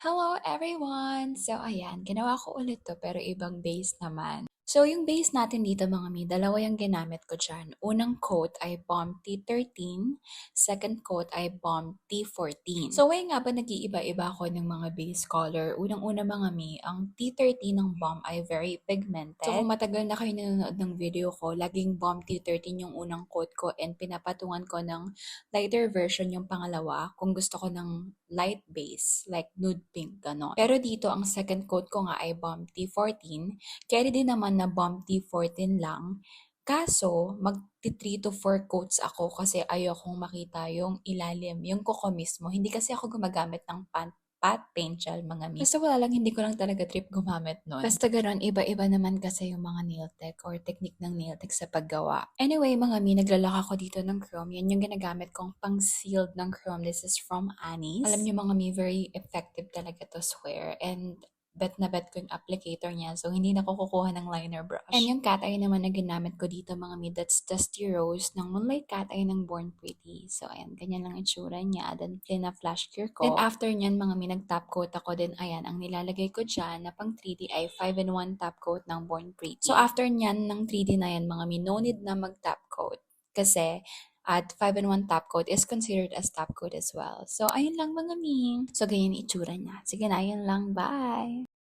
Hello everyone! So ayan, ginawa ko ulit to pero ibang base naman. So yung base natin dito mga mi, dalawa yung ginamit ko dyan. Unang coat ay Balm T13, second coat ay Balm T14. So why nga ba nag-iiba-iba ako ng mga base color? Unang-una mga mi, ang T13 ng Balm ay very pigmented. So kung matagal na kayo nanonood ng video ko, laging Balm T13 yung unang coat ko and pinapatungan ko ng lighter version yung pangalawa kung gusto ko ng light base, like nude pink, ganon. Pero dito, ang second coat ko nga ay Balm T14. Carry din naman na Balm T14 lang. Kaso, mag-3 to 4 coats ako kasi ayokong makita yung ilalim, yung kuko mismo. Hindi kasi ako gumagamit ng pat paint gel, mga mi. Basta wala lang, hindi ko lang talaga trip gumamit nun. Basta gano'n, iba-iba naman kasi yung mga nail tech or technique ng nail tech sa paggawa. Anyway, mga mi, naglalak ako dito ng chrome. Yan yung ginagamit kong pang-sealed ng chrome. This is from Annie's. Alam niyo mga mi, very effective talaga to swear. And bet na bet ko yung applicator niya. So, hindi na ko kukuha ng liner brush. And yung cat eye naman na ginamit ko dito mga mi, that's Dusty Rose ng Moonlight Cat Eye ng Born Pretty. So, ayan, ganyan lang itsura niya. Then, flash cure ko. Then, after nyan mga mi, nag-top coat ako. Then, ayan, ang nilalagay ko dyan na pang 3D ay 5-in-1 top coat ng Born Pretty. So, after nyan ng 3D na yan mga mi, no need na mag-top coat. Kasi, at 5-in-1 top coat is considered as top coat as well. So, ayun lang mga mi. So, ganyan itsura niya. Sige na, ayun lang. Bye!